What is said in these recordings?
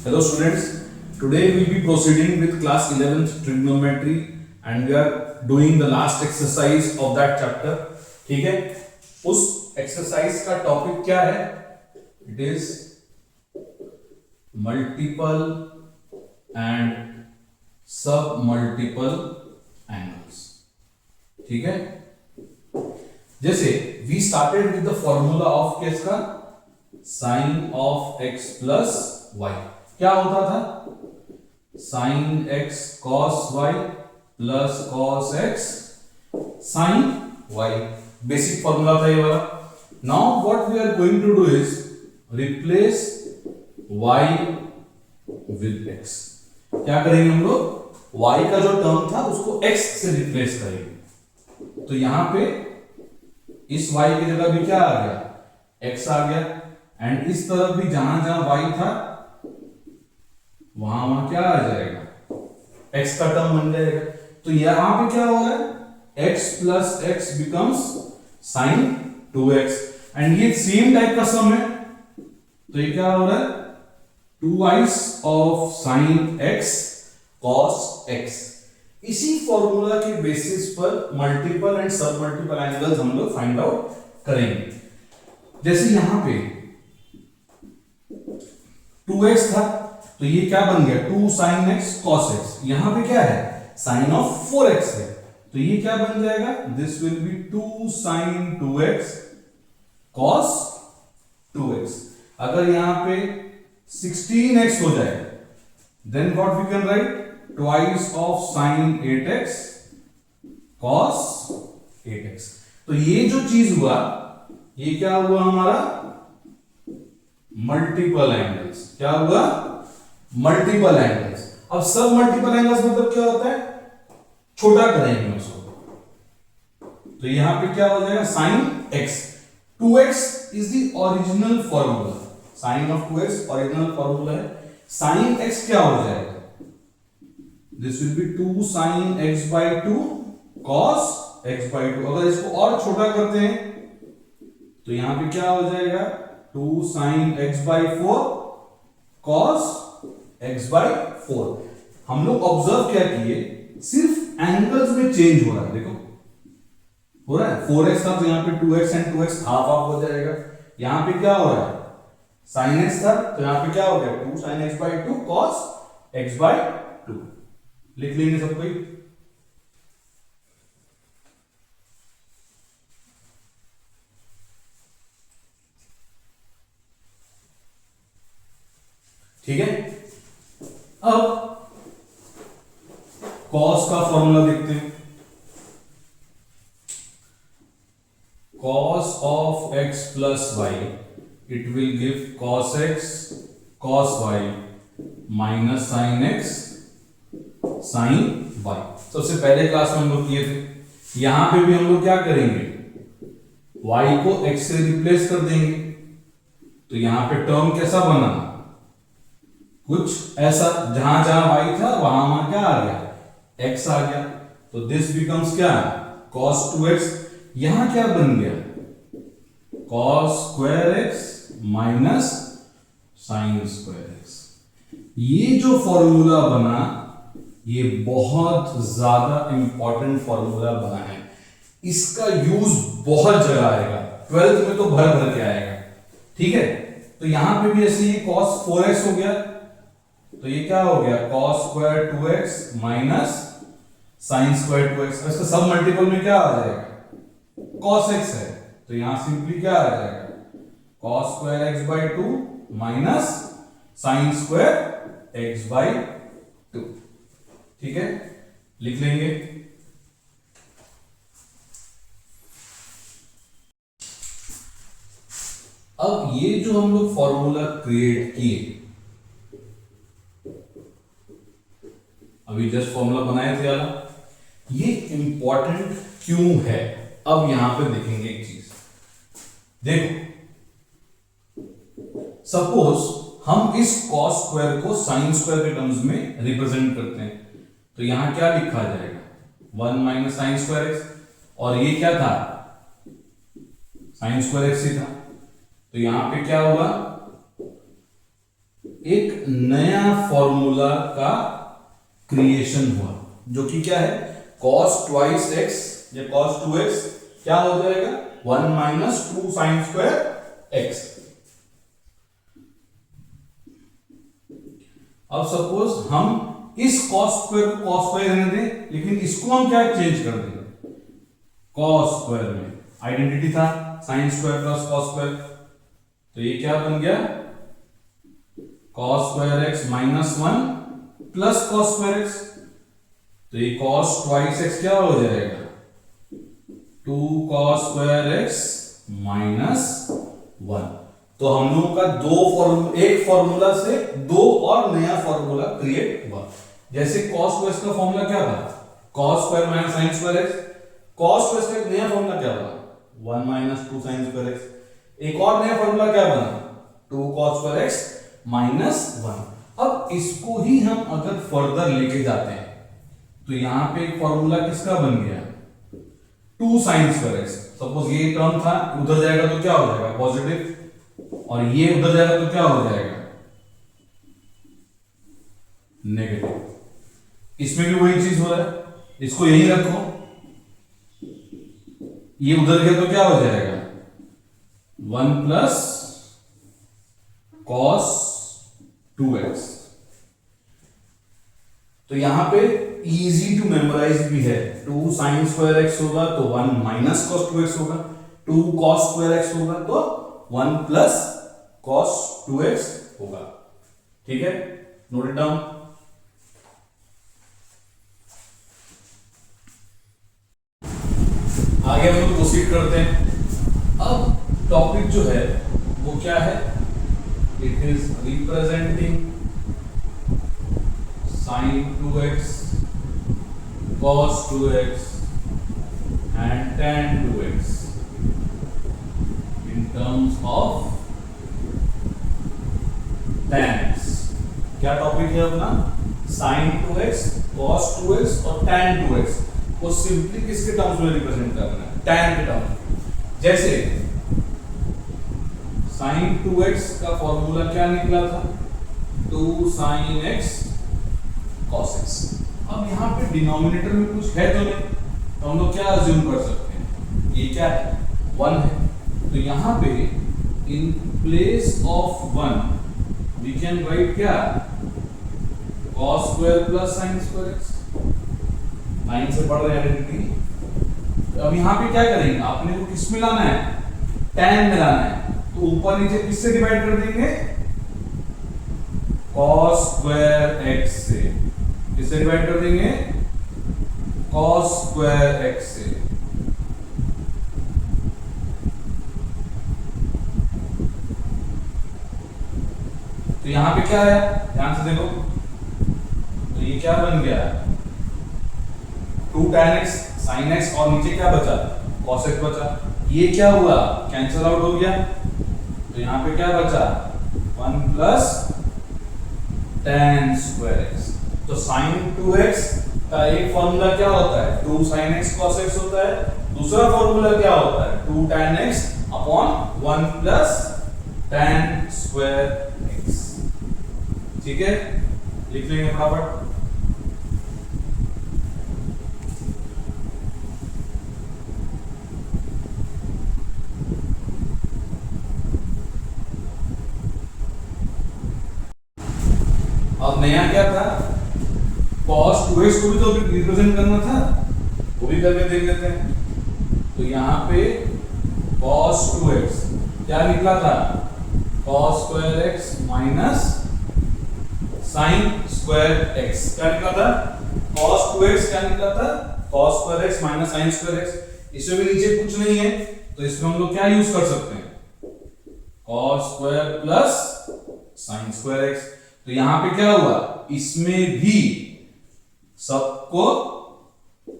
Hello students, today we will be proceeding with class 11th trigonometry and we are doing the last exercise of that chapter. ठीक है, उस exercise का topic क्या है? It is multiple and submultiple angles. ठीक है, जैसे we started with the formula of case का sin of x plus y. क्या होता था? Sine x cos y plus cos x sine y, basic formula था ये वाला. Now what we are going to do is replace y with x. क्या करेंगे हम लोग? y का जो टर्म था उसको x से रिप्लेस करेंगे. तो यहां पे इस y की जगह भी क्या आ गया? x आ गया. एंड इस तरफ भी जहां जहां y था वहां वहां क्या आ जाएगा? x का टर्म बन जाएगा. तो यहां पे क्या हो रहा है? x plus x becomes sine 2x. And ये सेम टाइप का सम है, तो ये क्या हो रहा है? 2y of sine x cos x. इसी फॉर्मूला के बेसिस पर मल्टीपल एंड सब मल्टीपल एंगल्स हम लोग फाइंड आउट करेंगे. जैसे यहां पे 2x था तो ये क्या बन गया? 2 sin x cos x. यहां पे क्या है? sin ऑफ 4x है, तो ये क्या बन जाएगा? This will be 2 sin 2x cos 2x. अगर यहां पे 16x हो जाए then what we can write? Twice of sin 8x cos 8x. तो ये जो चीज हुआ ये क्या हुआ हमारा? Multiple angles. क्या हुआ? Multiple angles. अब सब मल्टीपल एंगल्स मतलब क्या होता है? छोटा करेंगे उसको, तो यहां पे क्या हो जाएगा? Sine x. 2x is the original formula. Sine of 2x original formula है. साइन x क्या हो जाएगा? This will be 2 sine x by 2 cos x by 2. अगर इसको और छोटा करते हैं तो यहां पे क्या हो जाएगा? 2 sine x by 4 cos x by 4. हम लोग ऑब्जर्व क्या किए? सिर्फ एंगल्स में चेंज हो रहा है. देखो हो रहा है. 4x था तो यहां पे 2x and 2x half half हो जाएगा. यहां पे क्या हो रहा है? sin x था तो यहां पे क्या हो गया? 2 sin x by 2 cos x by 2. लिख लेंगे सब कोई. ठीक है. अब cos का फॉर्मूला देखते हैं. cos of x plus y it will give cos x cos y minus sin x sin y. सबसे पहले क्लास में हम लोग किए थे. यहां पे भी हम लोग क्या करेंगे? y को x से रिप्लेस कर देंगे. तो यहां पे टर्म कैसा बना? कुछ ऐसा. जहां जहां y था वहां वहां क्या आ गया? x आ गया. तो दिस बिकम्स क्या? cos 2x. यहां क्या बन गया? cos square x minus sin square x. ये जो फॉर्मूला बना ये बहुत ज्यादा इंपॉर्टेंट फॉर्मूला बना है. इसका यूज बहुत जगह आएगा. 12th में तो भर भर के आएगा. ठीक है. तो यहां पे भी ऐसे ये cos 4x हो गया तो ये क्या हो गया? cos square 2x minus sin square 2x. इसका सब मल्टीपल में क्या आ जाएगा? cos x है तो यहां सिंपली क्या आ जाएगा? cos square x by 2 minus sin square x by 2. ठीक है, लिख लेंगे. अब ये जो हम लोग फॉर्मूला क्रिएट किए, अभी जस्ट फॉर्मूला बनाए थे वाला, ये इंपॉर्टेंट क्यों है? अब यहां पे देखेंगे एक चीज. देखो सपोज हम इस cos स्क्वायर को sin स्क्वायर के टर्म्स में रिप्रेजेंट करते हैं तो यहां क्या लिखा जाएगा? 1 माइनस साइन स्क्वायर एक्स. और ये क्या था? sin स्क्वायर एक्स ही था. तो यहां पे क्या होगा? एक नया फॉर्मूला का क्रिएशन हुआ, जो कि क्या है, cos ट्वाइस एक्स या cos 2x क्या हो जाएगा, 1 माइनस 2 साइन स्क्वायर एक्स। अब सपोज हम इस cos स्क्वायर को cos स्क्वायर रहने दें, लेकिन इसको हम क्या चेंज कर देंगे, cos स्क्वायर में आइडेंटिटी था sine square plus cos square, तो ये क्या बन गया, cos square x minus 1 plus cos square x, तो ये cos ट्वाइस एक्स क्या हो जाएगा, 2 cos स्क्वायर एक्स माइनस 1। तो हम लोगों का एक फॉर्मूला से दो और नया फॉर्मूला क्रिएट हुआ। जैसे cos स्क्वायर का फॉर्मूला क्या था, cos square minus sine square x, cos square का एक नया फॉर्मूला क्या बना, 1 माइनस 2 साइन स्क्वायर एक्स। एक और नया फॉर्मूला क्या बना, 2 cos स्क्वायर एक्स माइनस 1। अब इसको ही हम अगर फर्दर लेके जाते हैं तो यहां पे एक फॉर्मूला किसका बन गया, 2 साइन स्क्वायर एक्स। सपोज ये टर्म था, उधर जाएगा तो क्या हो जाएगा पॉजिटिव, और ये उधर जाएगा तो क्या हो जाएगा नेगेटिव। इसमें भी वही चीज हो रहा है, इसको यही रखो, ये उधर गया तो क्या हो जाएगा 1 प्लस cos 2x। तो यहां पे इजी टू मेमोराइज भी है, 2 साइन स्क्वायर एक्स होगा तो 1 माइनस cos 2x होगा, 2 cos स्क्वायर एक्स होगा तो 1 प्लस cos 2x होगा। ठीक है, नोट इट डाउन। आगे हम लोग प्रोसीड करते हैं। अब टॉपिक जो है वो क्या है, it is representing sin 2x cos 2x and tan 2x in terms of tan x। क्या टॉपिक है अपना, sin 2x cos 2x और tan 2x को सिंपली किसके टर्म्स में रिप्रेजेंट करना है, tan के टर्म्स। जैसे sin 2x का फॉर्मूला क्या निकला था, 2 sin x cos x। अब यहाँ पे डिनोमिनेटर में कुछ है तो नहीं, तो हम लोग क्या अज्यूम कर सकते हैं, ये क्या है 1 है, तो यहाँ पे in place of 1 we can write क्या, cos square plus sin square x। 9 से पढ़ रहे हैं आइडेंटिटी। अब यहाँ पे क्या करेंगे, आपने को किस में लाना है, tan में लाना है, तो ऊपर नीचे किससे डिवाइड कर देंगे, cos स्क्वायर x से। किससे डिवाइड कर देंगे, cos स्क्वायर x से। तो यहां पे क्या है, ध्यान से देखो, तो ये क्या बन गया, 2 tan x sin x और नीचे क्या बचा, cos x बचा। ये क्या हुआ, कैंसिल आउट हो गया, तो यहां पे क्या बचा, 1 प्लस tan स्क्वायर x। तो sin 2x का एक फॉर्मूला क्या होता है, 2 sin x cos x होता है, दूसरा फॉर्मूला क्या होता है, 2 tan x upon 1 plus tan square x। ठीक है, लिख लेंगे फटाफट। अब नया क्या था, cos 2x को भी तो रिप्रेजेंट करना था, वो भी करके देख लेते हैं। तो यहाँ पे cos 2x क्या निकला था, cos square x minus sin square x। क्या निकला था, cos 2x क्या निकला था, cos square x minus sin square x। इसमें भी नीचे कुछ नहीं है, तो इसमें हम लोग क्या यूज कर सकते हैं, cos square plus sin square x। तो यहां पे क्या हुआ, इसमें भी सबको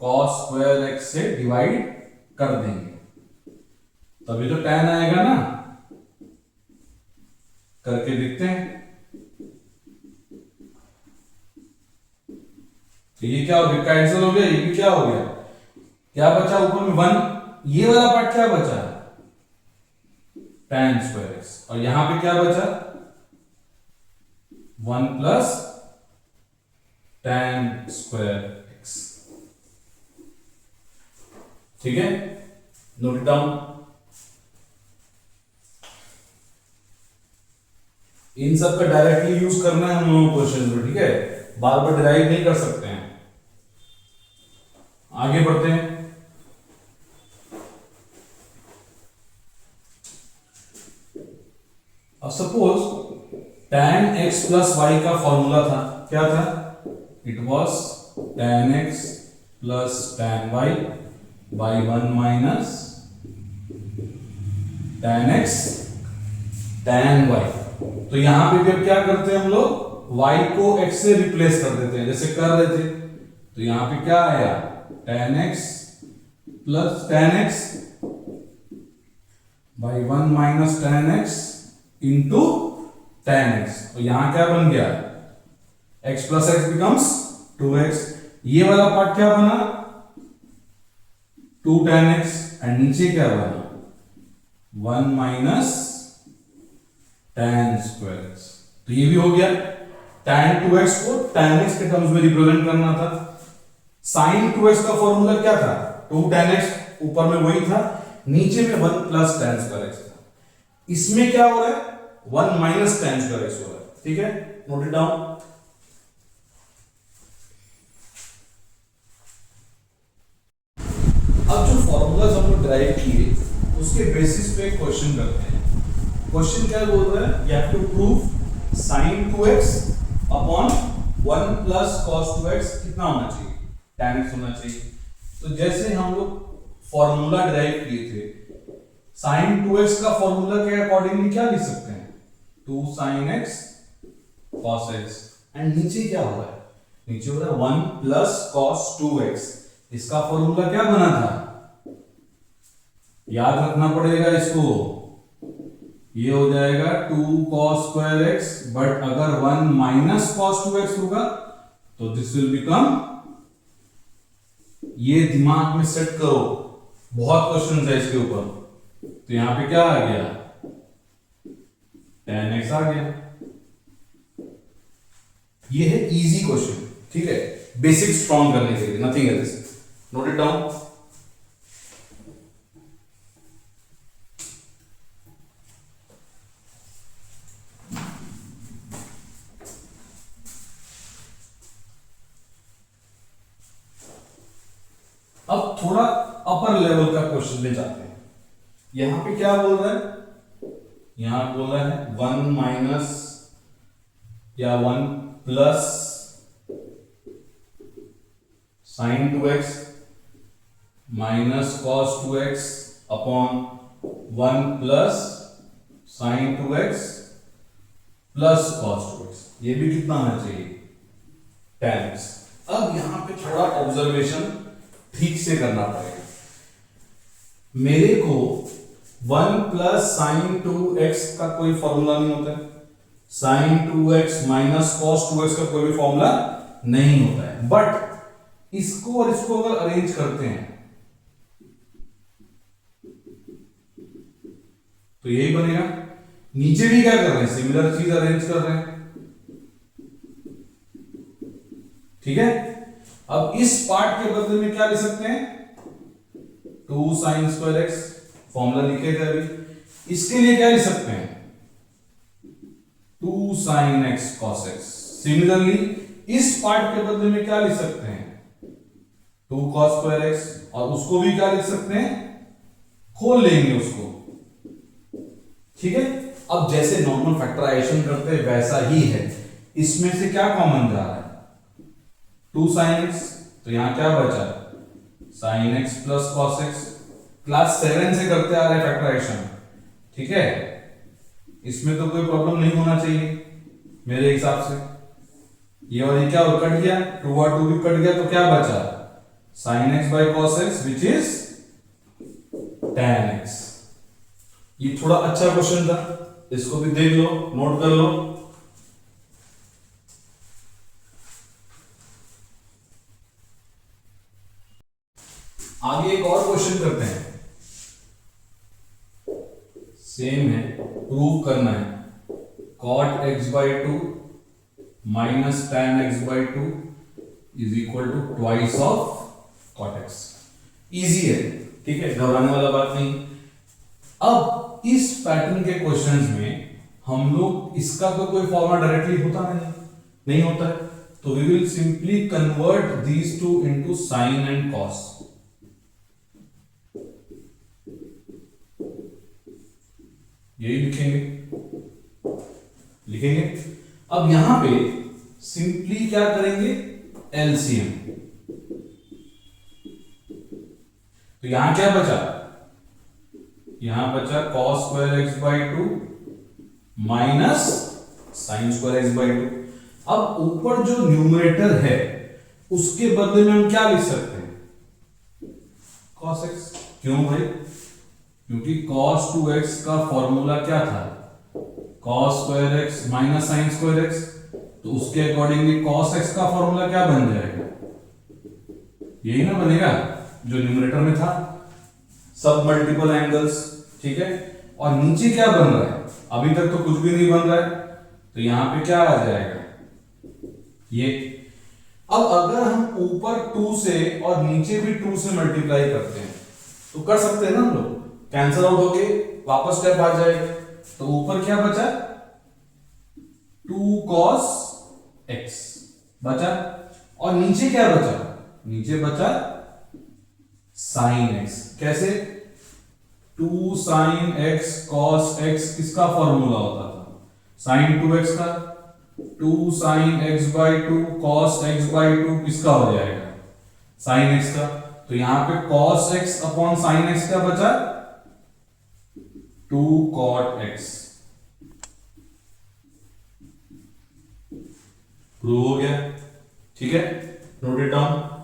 cos स्क्वायर x से डिवाइड कर देंगे, तभी तो tan आएगा ना। करके देखते हैं, तो ये क्या हो गया, कैंसिल हो गया, ये भी क्या हो गया, क्या बचा ऊपर में 1, ये वाला पार्ट क्या बचा, tan स्क्वायर x, और यहां पे क्या बचा 1 प्लस tan स्क्वायर x। ठीक है, नोट इट डाउन। इन सब का डायरेक्टली यूज करना है हम लोगों को क्वेश्चन में, ठीक है, बार बार डिराइव नहीं कर सकते हैं। आगे बढ़ते हैं। अब suppose tan x plus y का फॉर्मूला था, क्या था? It was tan x plus tan y by 1 minus tan x tan y। तो यहां पे भी अब क्या करते हैं हम लोग, y को x से रिप्लेस कर देते हैं, जैसे कर रहे थे। तो यहां पे क्या आया, tan x plus tan x by 1 minus tan x into tan x। और यहां क्या बन गया, x plus x becomes 2x। ये वाला पार्ट क्या बना, 2 tan x, एंड नीचे क्या बना, 1 माइनस tan स्क्वायर x। तो ये भी हो गया। tan 2x को tan x के टर्म्स में रिप्रेजेंट करना था। sin 2x का फॉर्मूला क्या था, 2 tan x, ऊपर में वही था, नीचे में 1 प्लस tan स्क्वायर x था। इसमें क्या हो रहा है, 1 माइनस tan स्क्वायर x हो रहा है। ठीक है, नोट इट डाउन। अब जो फॉर्मूलाज हम लोग ड्राइव किए उसके बेसिस पे क्वेश्चन करते हैं। क्वेश्चन क्या बोल रहा है, you have to prove sin 2x upon 1 plus cos 2x कितना होना चाहिए, tan x होना चाहिए। तो जैसे हम लोग फॉर्मूला ड्राइव किए थे, sin 2x का फॉर्मूला के अकॉर्डिंगली क्या लिख सकते हैं, 2 sin x cos x, and नीचे क्या हो रहा है, नीचे हो रहा है 1 प्लस cos 2x। इसका फॉर्मूला क्या बना था, याद रखना पड़ेगा इसको, ये हो जाएगा 2 cos स्क्वायर x, बट अगर 1 माइनस cos 2x होगा तो दिस विल बिकम, ये दिमाग में सेट करो, बहुत क्वेश्चन है इसके ऊपर। तो यहां पे क्या आ गया, tan x आ गया। ये है इजी क्वेश्चन, ठीक है, बेसिक स्ट्रॉन्ग करने के लिए, nothing else. Note it down. अब थोड़ा अपर लेवल का क्वेश्चन ले जाते हैं। यहां पे क्या बोल रहा है, यहां बोल रहा है 1 माइनस या 1 plus sin 2x minus cos 2x upon 1 plus sin 2x plus cos 2x। ये भी कितना आना चाहिए, tan x। अब यहां पे थोड़ा ऑब्जर्वेशन ठीक से करना पड़ेगा। मेरे को 1 प्लस sin 2x का कोई फॉर्मूला नहीं होता है, sin 2x minus cos 2x का कोई भी फॉर्मूला नहीं होता है, बट इसको और इसको अगर अरेंज करते हैं तो यही बनेगा। नीचे भी क्या कर रहे हैं, सिमिलर चीज अरेंज कर रहे हैं, ठीक है। अब इस पार्ट के बदले में क्या लिख सकते हैं, 2 sin स्क्वायर x, फॉर्मूला लिखे थे अभी। इसके लिए क्या लिख सकते हैं, 2 sin x cos x। Similarly इस पार्ट के बदले में क्या लिख सकते हैं, 2 cos स्क्वायर x, और उसको भी क्या लिख सकते हैं, खोल लेंगे उसको, ठीक है। अब जैसे नॉर्मल फैक्टराइजेशन करते हैं वैसा ही है। इसमें से क्या कॉमन जा रहा है, 2 sin x, तो यहां क्या बचा, sin x plus cos x। Class 7 से करते आ रहे फैक्टराइजेशन, ठीक है, इसमें तो कोई प्रॉब्लम नहीं होना चाहिए मेरे हिसाब से। ये और ये क्या कट गया, 2 और 2 भी कट गया, तो क्या बचा, sin x by cos x which is tan x। ये थोड़ा अच्छा क्वेश्चन था, इसको भी देख लो, नोट कर लो। आगे एक और क्वेश्चन करते हैं, सेम है, प्रूव करना है cot x by 2 minus tan x by two is equal to twice of cot x। Easy है, ठीक है, घबराने वाला बात नहीं। अब इस पैटर्न के क्वेश्चंस में हम लोग इसका तो कोई फॉर्मूला डायरेक्टली होता नहीं होता है, तो we will simply convert these two into sine and cos. यही लिखेंगे। अब यहां पे सिंपली क्या करेंगे, एलसीएम। तो यहां क्या बचा, यहां बचा cos square x by two minus sine square x by two. अब ऊपर जो न्यूमरेटर है उसके बदले में हम क्या लिख सकते हैं, cos x। क्यों भाई, क्योंकि cos 2x का फॉर्मूला क्या था, cos square x minus sine square x, तो उसके अकॉर्डिंगली cos x का फॉर्मूला क्या बन जाएगा, यही ना बनेगा जो न्यूमरेटर में था, सब मल्टीपल एंगल्स, ठीक है। और नीचे क्या बन रहा है, अभी तक तो कुछ भी नहीं बन रहा है, तो यहां पे क्या आ जाएगा ये। अब अगर हम ऊपर 2 से और नीचे भी 2 से मल्टीप्लाई करते हैं तो कर सकते हैं ना हम लोग, कैंसल आउट होके वापस स्टेप आ जाएगा। तो ऊपर क्या बचा, 2 cos x बचा, और नीचे क्या बचा, नीचे बचा sin x। कैसे, 2 sin x cos x किसका फॉर्मूला होता था, sin 2x का। 2 sin x by to cos x by to किसका हो जाएगा, sin x का। तो यहां पे cos x upon sin x क्या बचा, 2 cot x। प्रूव हो गया, ठीक है, नोट इट डाउन।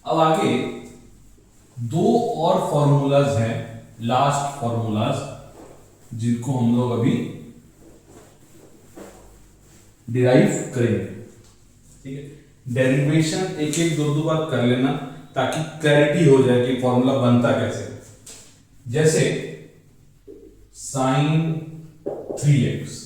अब आगे 2 और फॉर्मूलाज हैं, लास्ट फॉर्मूलाज, जिनको हम लोग अभी डिराइव करेंगे, ठीक है। डेरिवेशन एक एक दो बार कर लेना ताकि क्लैरिटी हो जाए कि फॉर्मूला बनता कैसे। जैसे sin 3x,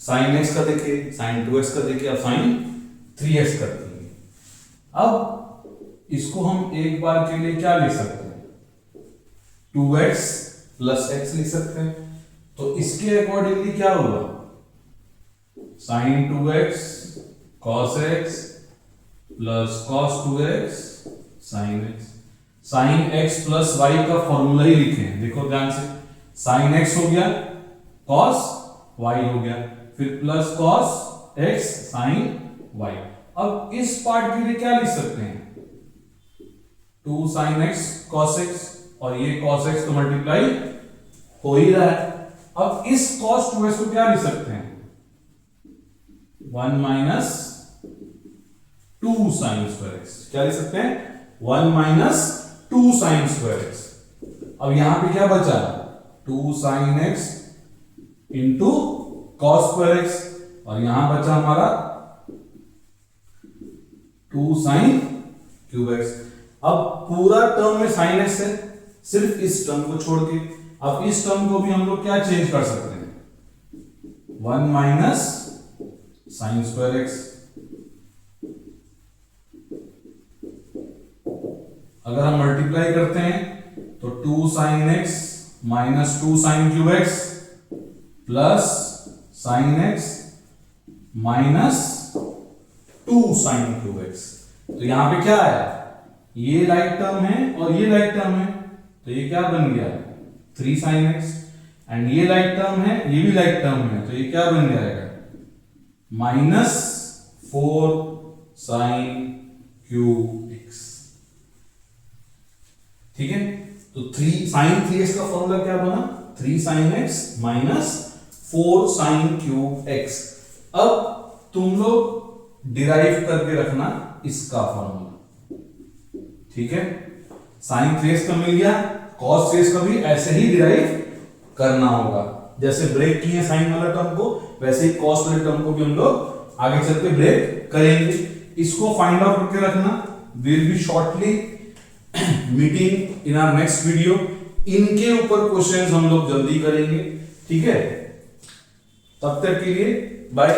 sin x का देखिए, sin 2x का देखिए, अब sin 3x करते हैं। अब इसको हम एक बार के लिए क्या लिख सकते हैं, 2x प्लस x लिख सकते हैं। तो इसके अकॉर्डिंगली क्या होगा, sin 2x cos x plus cos 2x sin x। sin x plus y का फॉर्मूला ही लिखे हैं, देखो ध्यान से, sin x हो गया, cos y हो गया, फिर plus cos x sin y। अब इस पार्ट के लिए क्या लिख सकते हैं, 2 sin x cos x, और ये cos x तो मल्टीप्लाई हो ही रहा है। अब इस cos 2x को क्या लिख सकते हैं, 1 माइनस 2 sin स्क्वायर x। क्या लिख सकते हैं, 1 माइनस 2 sin स्क्वायर x। अब यहां पे क्या बचा, 2 sin x into cos square x, और यहां बचा हमारा 2 sin क्यूब x। अब पूरा टर्म में sin x है, सिर्फ इस टर्म को छोड़ के। अब इस टर्म को भी हम लोग क्या चेंज कर सकते हैं, 1 माइनस साइन स्क्वायर एक्स। अगर हम मल्टीप्लाई करते हैं तो 2 sine x minus 2 sine cube x plus sine x minus 2 sine cube x. तो यहां पे क्या है, ये राइट टर्म है और ये राइट टर्म है, तो ये क्या बन गया 3 साइन एक्स, एंड ये राइट टर्म है, ये भी राइट टर्म है, तो ये क्या बन जाएगा माइनस 4 साइन क्यूब एक्स। ठीक है, तो 3 साइन 3x का फॉर्मूला क्या बना 3 sine x minus 4 sine cube x। अब तुम लोग डिराइव करके रखना इसका फॉर्मूला, ठीक है। साइन ट्रेस का मिल गया, कॉस ट्रेस का भी ऐसे ही डिराइव करना होगा। जैसे ब्रेक किए साइन वाला टर्म को, वैसे ही कॉस वाले टर्म को भी हम लोग आगे चल के ब्रेक करेंगे। इसको फाइंड आउट करके रखना। Will be shortly meeting in our next video. इनके ऊपर क्वेश्चंस हम लोग जल्दी करेंगे, ठीक है। तब तक के लिए बाय।